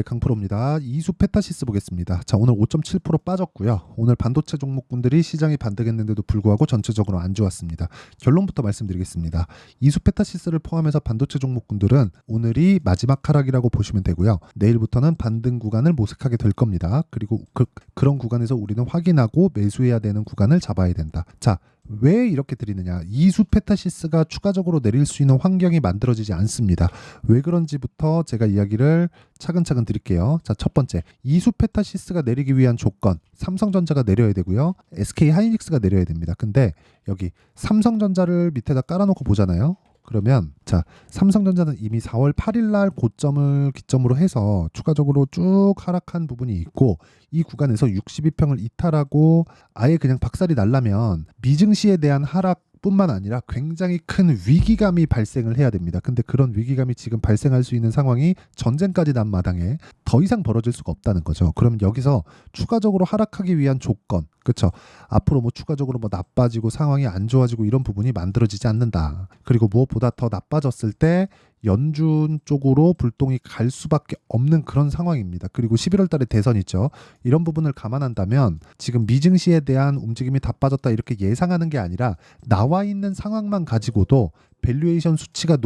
네, 강프로입니다. 이수 페타시스 보겠습니다. 자, 오늘 5.7% 빠졌고요. 오늘 반도체 종목군들이 시장이 반등했는데도 불구하고 전체적으로 안 좋았습니다. 결론부터 말씀드리겠습니다. 이수 페타시스를 포함해서 반도체 종목군들은 오늘이 마지막 하락이라고 보시면 되고요. 내일부터는 반등 구간을 모색하게 될 겁니다. 그리고 그런 구간에서 우리는 확인하고 매수해야 되는 구간을 잡아야 된다. 자, 왜 이렇게 드리느냐? 이수 페타시스가 추가적으로 내릴 수 있는 환경이 만들어지지 않습니다. 왜 그런지부터 제가 이야기를 차근차근 드릴게요. 자, 첫 번째, 이수 페타시스가 내리기 위한 조건, 삼성전자가 내려야 되고요. SK 하이닉스가 내려야 됩니다. 근데 여기 삼성전자를 밑에다 깔아놓고 보잖아요. 그러면 자, 삼성전자는 이미 4월 8일 날 고점을 기점으로 해서 추가적으로 쭉 하락한 부분이 있고, 이 구간에서 62평을 이탈하고 아예 그냥 박살이 날라면 미증시에 대한 하락 뿐만 아니라 굉장히 큰 위기감이 발생을 해야 됩니다. 근데 그런 위기감이 지금 발생할 수 있는 상황이 전쟁까지 난 마당에 더 이상 벌어질 수가 없다는 거죠. 그럼 여기서 추가적으로 하락하기 위한 조건, 그렇죠? 앞으로 뭐 추가적으로 뭐 나빠지고 상황이 안 좋아지고 이런 부분이 만들어지지 않는다. 그리고 무엇보다 더 나빠졌을 때 연준 쪽으로 불똥이 갈 수밖에 없는 그런 상황입니다. 그리고 11월 달에 대선 있죠. 이런 부분을 감안한다면 지금 미증시에 대한 움직임이 다 빠졌다 이렇게 예상하는 게 아니라 나와 있는 상황만 가지고도 밸류에이션 수치가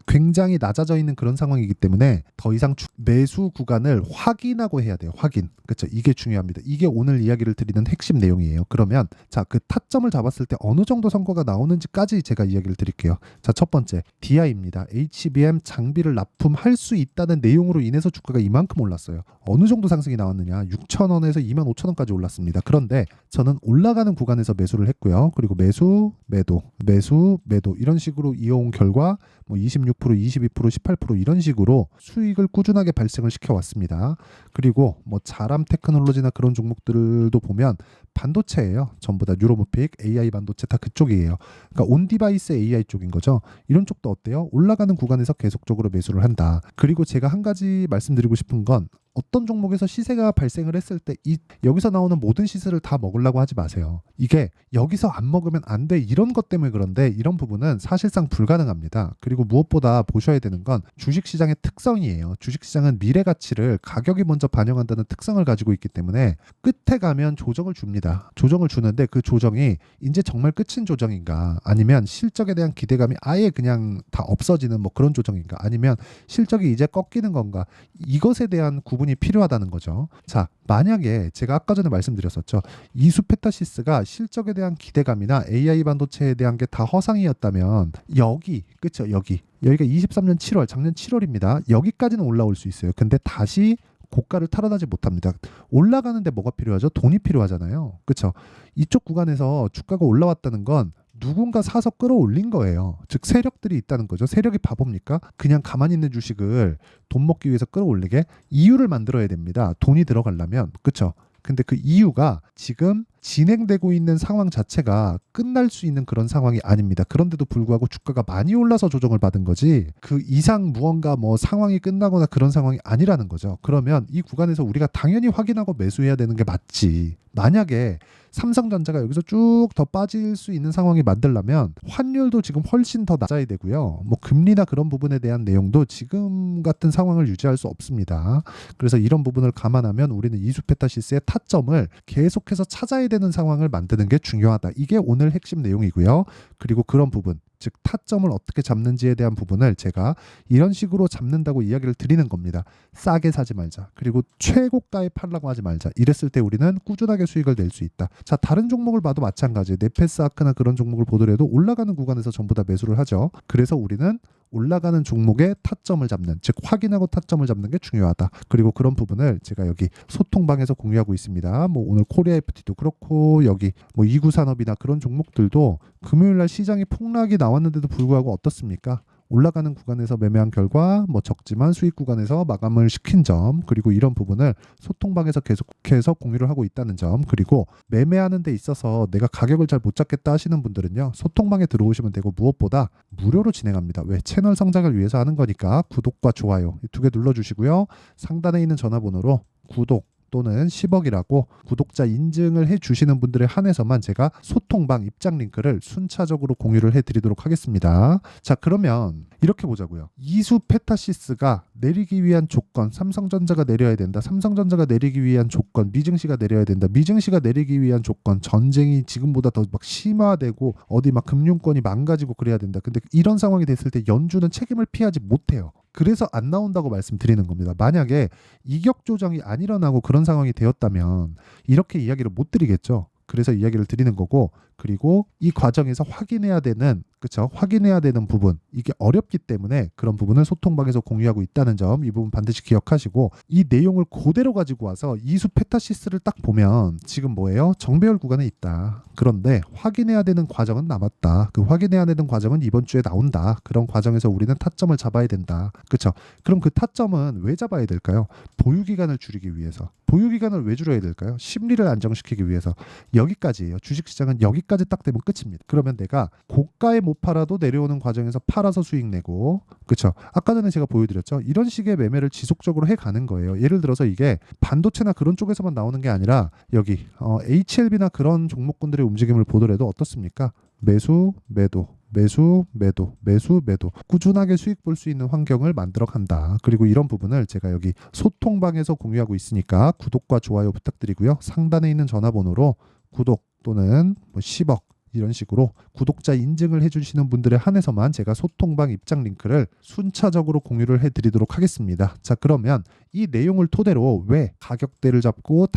굉장히 낮아져 있는 그런 상황이기 때문에 더 이상 매수 구간을 확인하고 해야 돼요. 확인. 그렇죠. 이게 중요합니다. 이게 오늘 이야기를 드리는 핵심 내용이에요. 그러면 자, 그 타점을 잡았을 때 어느 정도 성과가 나오는지까지 제가 이야기를 드릴게요. 자, 첫 번째, DI입니다. HBM 장비를 납품할 수 있다는 내용으로 인해서 주가가 이만큼 올랐어요. 어느 정도 상승이 나왔느냐? 6,000원에서 25,000원까지 올랐습니다. 그런데 저는 올라가는 구간에서 매수를 했고요. 그리고 매수, 매도, 매수, 매도 이런 식으로 이어온 결과 뭐 26%, 22%, 18% 이런 식으로 수익을 꾸준하게 발생을 시켜왔습니다. 그리고 뭐 자람 테크놀로지나 그런 종목들도 보면 반도체예요. 전부 다 뉴로모픽, AI 반도체 다 그쪽이에요. 그러니까 온디바이스 AI 쪽인 거죠. 이런 쪽도 어때요? 올라가는 구간에서 계속적으로 매수를 한다. 그리고 제가 한 가지 말씀드리고 싶은 건 어떤 종목에서 시세가 발생을 했을 때 여기서 나오는 모든 시세를 다 먹으려고 하지 마세요. 이게 여기서 안 먹으면 안 돼 이런 것 때문에 그런데 이런 부분은 사실상 불가능합니다. 그리고 무엇보다 보셔야 되는 건 주식시장의 특성이에요. 주식시장은 미래 가치를 가격이 먼저 반영한다는 특성을 가지고 있기 때문에 끝에 가면 조정을 줍니다. 조정을 주는데 그 조정이 이제 정말 끝인 조정인가, 아니면 실적에 대한 기대감이 아예 그냥 다 없어지는 뭐 그런 조정인가, 아니면 실적이 이제 꺾이는 건가, 이것에 대한 구분이 필요하다는 거죠. 자, 만약에 제가 아까 전에 말씀드렸었죠. 이수 페타시스가 실적에 대한 기대감이나 AI 반도체에 대한 게 다 허상이었다면 여기, 그렇죠? 여기가 23년 7월, 작년 7월입니다. 여기까지는 올라올 수 있어요. 근데 다시 고가를 탈환하지 못합니다. 올라가는데 뭐가 필요하죠? 돈이 필요하잖아요. 그렇죠? 이쪽 구간에서 주가가 올라왔다는 건 누군가 사서 끌어올린 거예요. 즉 세력들이 있다는 거죠. 세력이 바보입니까? 그냥 가만히 있는 주식을 돈 먹기 위해서 끌어올리게 이유를 만들어야 됩니다. 돈이 들어가려면. 그렇죠? 근데 그 이유가 지금 진행되고 있는 상황 자체가 끝날 수 있는 그런 상황이 아닙니다. 그런데도 불구하고 주가가 많이 올라서 조정을 받은 거지 그 이상 무언가 뭐 상황이 끝나거나 그런 상황이 아니라는 거죠. 그러면 이 구간에서 우리가 당연히 확인하고 매수해야 되는 게 맞지. 만약에 삼성전자가 여기서 쭉 더 빠질 수 있는 상황이 만들려면 환율도 지금 훨씬 더 낮아야 되고요. 뭐 금리나 그런 부분에 대한 내용도 지금 같은 상황을 유지할 수 없습니다. 그래서 이런 부분을 감안하면 우리는 이수 페타시스의 타점을 계속해서 찾아야 되는 상황을 만드는 게 중요하다. 이게 오늘 핵심 내용이고요. 그리고 그런 부분, 즉 타점을 어떻게 잡는지에 대한 부분을 제가 이런 식으로 잡는다고 이야기를 드리는 겁니다. 싸게 사지 말자. 그리고 최고가에 팔라고 하지 말자. 이랬을 때 우리는 꾸준하게 수익을 낼 수 있다. 자, 다른 종목을 봐도 마찬가지예요. 네페스 아크나 그런 종목을 보더라도 올라가는 구간에서 전부 다 매수를 하죠. 그래서 우리는 올라가는 종목의 타점을 잡는, 즉 확인하고 타점을 잡는 게 중요하다. 그리고 그런 부분을 제가 여기 소통방에서 공유하고 있습니다. 뭐 오늘 코리아 FT도 그렇고 여기 뭐 이구산업이나 그런 종목들도 금요일날 시장이 폭락이 나왔는데도 불구하고 어떻습니까? 올라가는 구간에서 매매한 결과 뭐 적지만 수익 구간에서 마감을 시킨 점, 그리고 이런 부분을 소통방에서 계속해서 공유를 하고 있다는 점, 그리고 매매하는 데 있어서 내가 가격을 잘 못 잡겠다 하시는 분들은요, 소통방에 들어오시면 되고 무엇보다 무료로 진행합니다. 왜? 채널 성장을 위해서 하는 거니까 구독과 좋아요 이 두 개 눌러주시고요. 상단에 있는 전화번호로 구독, 또는 10억이라고 구독자 인증을 해주시는 분들에 한해서만 제가 소통방 입장 링크를 순차적으로 공유를 해드리도록 하겠습니다. 자, 그러면 이렇게 보자고요. 이수 페타시스가 내리기 위한 조건, 삼성전자가 내려야 된다. 삼성전자가 내리기 위한 조건, 미증시가 내려야 된다. 미증시가 내리기 위한 조건, 전쟁이 지금보다 더 막 심화되고 어디 막 금융권이 망가지고 그래야 된다. 근데 이런 상황이 됐을 때 연준은 책임을 피하지 못해요. 그래서 안 나온다고 말씀드리는 겁니다. 만약에 이격 조정이 안 일어나고 그런 상황이 되었다면 이렇게 이야기를 못 드리겠죠. 그래서 이야기를 드리는 거고, 그리고 이 과정에서 확인해야 되는, 그쵸? 확인해야 되는 부분, 이게 어렵기 때문에 그런 부분을 소통방에서 공유하고 있다는 점, 이 부분 반드시 기억하시고, 이 내용을 그대로 가지고 와서 이수 페타시스를 딱 보면 지금 뭐예요? 정배열 구간에 있다. 그런데 확인해야 되는 과정은 남았다. 그 확인해야 되는 과정은 이번 주에 나온다. 그런 과정에서 우리는 타점을 잡아야 된다. 그쵸? 그럼 그 타점은 왜 잡아야 될까요? 보유기간을 줄이기 위해서. 보유기간을 왜 줄여야 될까요? 심리를 안정시키기 위해서. 여기까지예요. 주식시장은 여기까지 딱 되면 끝입니다. 그러면 내가 고가에 못 팔아도 내려오는 과정에서 팔아서 수익 내고, 그렇죠? 아까 전에 제가 보여드렸죠. 이런 식의 매매를 지속적으로 해가는 거예요. 예를 들어서 이게 반도체나 그런 쪽에서만 나오는 게 아니라 여기 HLB나 그런 종목군들의 움직임을 보더라도 어떻습니까? 매수, 매도, 매수, 매도, 매수, 매도, 꾸준하게 수익 볼 수 있는 환경을 만들어 간다. 그리고 이런 부분을 제가 여기 소통방에서 공유하고 있으니까 구독과 좋아요 부탁드리고요. 상단에 있는 전화번호로 구독 또는 10억 이런 식으로 구독자 인증을 해주시는 분들에 한해서만 제가 소통방 입장 링크를 순차적으로 공유를 해드리도록 하겠습니다. 자, 그러면 이 내용을 토대로 왜 가격대를 잡고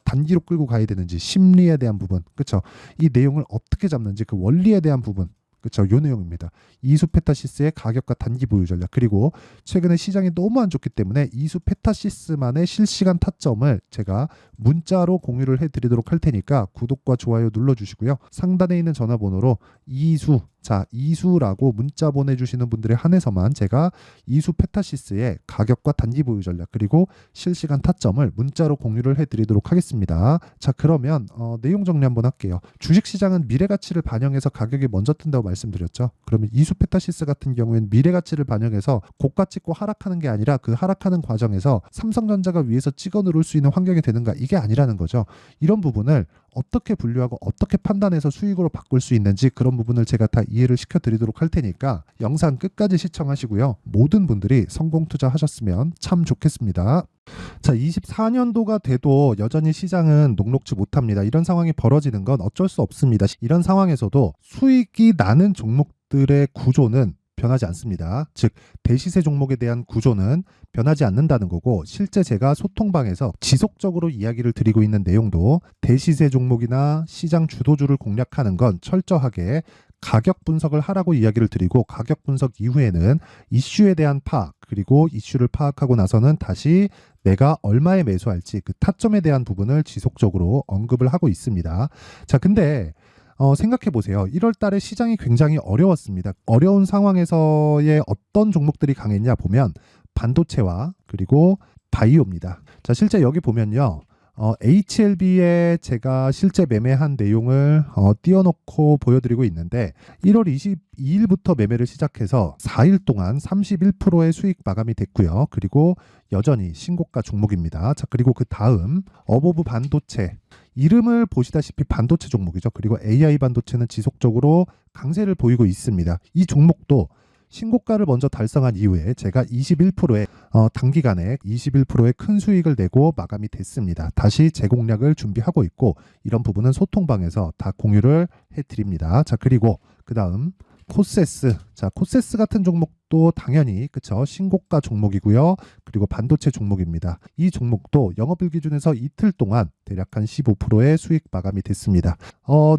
단기로 끌고 가야 되는지, 심리에 대한 부분, 그렇죠? 이 내용을 어떻게 잡는지 그 원리에 대한 부분, 그렇죠? 요 내용입니다. 이수 페타시스의 가격과 단기 보유 전략, 그리고 최근에 시장이 너무 안 좋기 때문에 이수 페타시스만의 실시간 타점을 제가 문자로 공유를 해드리도록 할 테니까 구독과 좋아요 눌러주시고요. 상단에 있는 전화번호로 이수라고 문자 보내주시는 분들에 한해서만 제가 이수 페타시스의 가격과 단기 보유 전략 그리고 실시간 타점을 문자로 공유를 해드리도록 하겠습니다. 자, 그러면 내용 정리 한번 할게요. 주식시장은 미래가치를 반영해서 가격이 먼저 뜬다고 말씀드렸죠. 그러면 이수 페타시스 같은 경우에는 미래가치를 반영해서 고가 찍고 하락하는 게 아니라 그 하락하는 과정에서 삼성전자가 위에서 찍어 누를 수 있는 환경이 되는가, 이게 아니라는 거죠. 이런 부분을 어떻게 분류하고 어떻게 판단해서 수익으로 바꿀 수 있는지 그런 부분을 제가 다 이해를 시켜드리도록 할 테니까 영상 끝까지 시청하시고요. 모든 분들이 성공 투자하셨으면 참 좋겠습니다. 자, 24년도가 돼도 여전히 시장은 녹록지 못합니다. 이런 상황이 벌어지는 건 어쩔 수 없습니다. 이런 상황에서도 수익이 나는 종목들의 구조는 변하지 않습니다. 즉 대시세 종목에 대한 구조는 변하지 않는다는 거고, 실제 제가 소통방에서 지속적으로 이야기를 드리고 있는 내용도 대시세 종목이나 시장 주도주를 공략하는 건 철저하게 가격 분석을 하라고 이야기를 드리고, 가격 분석 이후에는 이슈에 대한 파악, 그리고 이슈를 파악하고 나서는 다시 내가 얼마에 매수할지 그 타점에 대한 부분을 지속적으로 언급을 하고 있습니다. 자, 근데 생각해 보세요. 1월 달에 시장이 굉장히 어려웠습니다. 어려운 상황에서의 어떤 종목들이 강했냐 보면 반도체와 그리고 바이오입니다. 자, 실제 여기 보면요. HLB에 제가 실제 매매한 내용을 띄워놓고 보여드리고 있는데 1월 22일부터 매매를 시작해서 4일 동안 31%의 수익 마감이 됐고요. 그리고 여전히 신고가 종목입니다. 자, 그리고 그 다음 어보브 반도체, 이름을 보시다시피 반도체 종목이죠. 그리고 AI 반도체는 지속적으로 강세를 보이고 있습니다. 이 종목도 신고가를 먼저 달성한 이후에 제가 21%의 단기간에 21%의 큰 수익을 내고 마감이 됐습니다. 다시 재공략을 준비하고 있고, 이런 부분은 소통방에서 다 공유를 해드립니다. 자, 그리고 그 다음 코세스. 자, 코세스 같은 종목도 당연히 그쵸, 신고가 종목이고요. 그리고 반도체 종목입니다. 이 종목도 영업일 기준에서 이틀 동안 대략 한 15%의 수익 마감이 됐습니다.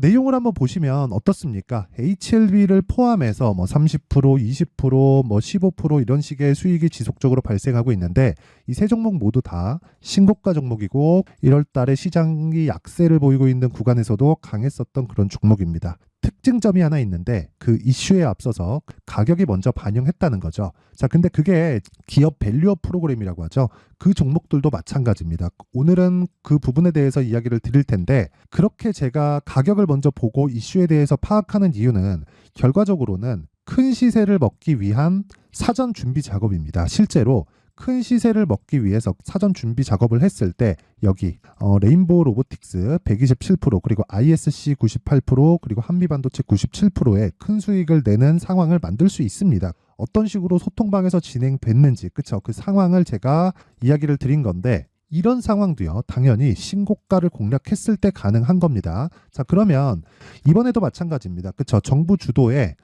내용을 한번 보시면 어떻습니까? HLB를 포함해서 30%, 20%, 15% 이런 식의 수익이 지속적으로 발생하고 있는데, 이 세 종목 모두 다 신고가 종목이고 1월 달에 시장이 약세를 보이고 있는 구간에서도 강했었던 그런 종목입니다. 특징점이 하나 있는데 그 이슈에 앞서서 가격이 먼저 반영했다는 거죠. 자, 근데 그게 기업 밸류업 프로그램이라고 하죠. 그 종목들도 마찬가지입니다. 오늘은 그 부분에 대해서 이야기를 드릴 텐데, 그렇게 제가 가격을 먼저 보고 이슈에 대해서 파악하는 이유는 결과적으로는 큰 시세를 먹기 위한 사전 준비 작업입니다. 실제로 큰 시세를 먹기 위해서 사전 준비 작업을 했을 때 여기 레인보우 로보틱스 127% 그리고 ISC 98% 그리고 한미반도체 97%의 큰 수익을 내는 상황을 만들 수 있습니다. 어떤 식으로 소통방에서 진행됐는지 그쵸? 그 상황을 제가 이야기를 드린 건데 이런 상황도요 당연히 신고가를 공략했을 때 가능한 겁니다. 자 그러면 이번에도 마찬가지입니다. 그쵸? 정부 주도의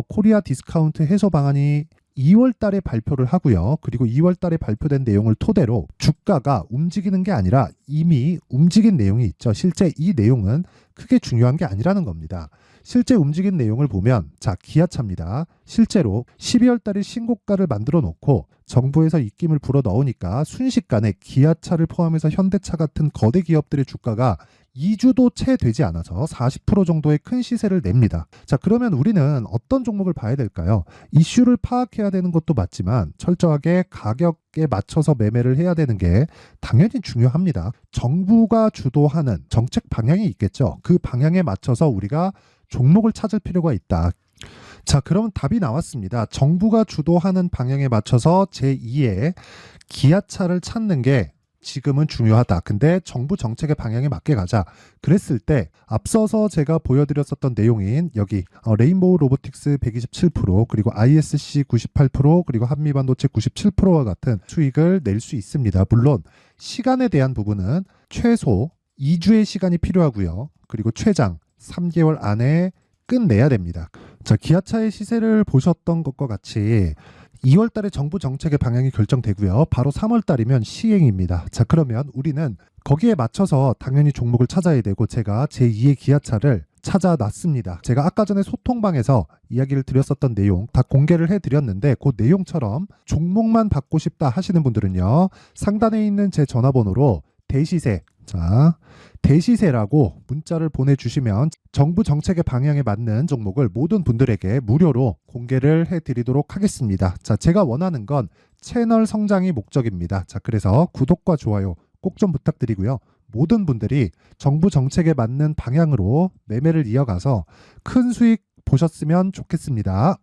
코리아 디스카운트 해소 방안이 2월 달에 발표를 하고요. 그리고 2월 달에 발표된 내용을 토대로 주가가 움직이는 게 아니라 이미 움직인 내용이 있죠. 실제 이 내용은 크게 중요한 게 아니라는 겁니다. 실제 움직인 내용을 보면 자 기아차입니다. 실제로 12월 달에 신고가를 만들어 놓고 정부에서 입김을 불어 넣으니까 순식간에 기아차를 포함해서 현대차 같은 거대 기업들의 주가가 2주도 채 되지 않아서 40% 정도의 큰 시세를 냅니다. 자, 그러면 우리는 어떤 종목을 봐야 될까요? 이슈를 파악해야 되는 것도 맞지만 철저하게 가격에 맞춰서 매매를 해야 되는 게 당연히 중요합니다. 정부가 주도하는 정책 방향이 있겠죠. 그 방향에 맞춰서 우리가 종목을 찾을 필요가 있다. 자, 그럼 답이 나왔습니다. 정부가 주도하는 방향에 맞춰서 제2의 기아차를 찾는 게 지금은 중요하다. 근데 정부 정책의 방향에 맞게 가자. 그랬을 때 앞서서 제가 보여드렸었던 내용인 여기 레인보우 로보틱스 127% 그리고 ISC 98% 그리고 한미반도체 97%와 같은 수익을 낼 수 있습니다. 물론 시간에 대한 부분은 최소 2주의 시간이 필요하고요. 그리고 최장 3개월 안에 끝내야 됩니다. 자, 기아차의 시세를 보셨던 것과 같이 2월 달에 정부 정책의 방향이 결정되고요. 바로 3월 달이면 시행입니다. 자, 그러면 우리는 거기에 맞춰서 당연히 종목을 찾아야 되고 제가 제2의 기아차를 찾아놨습니다. 제가 아까 전에 소통방에서 이야기를 드렸었던 내용 다 공개를 해드렸는데 그 내용처럼 종목만 받고 싶다 하시는 분들은요. 상단에 있는 제 전화번호로 대시세 자 대시세라고 문자를 보내주시면 정부 정책의 방향에 맞는 종목을 모든 분들에게 무료로 공개를 해드리도록 하겠습니다. 자, 제가 원하는 건 채널 성장이 목적입니다. 자, 그래서 구독과 좋아요 꼭 좀 부탁드리고요. 모든 분들이 정부 정책에 맞는 방향으로 매매를 이어가서 큰 수익 보셨으면 좋겠습니다.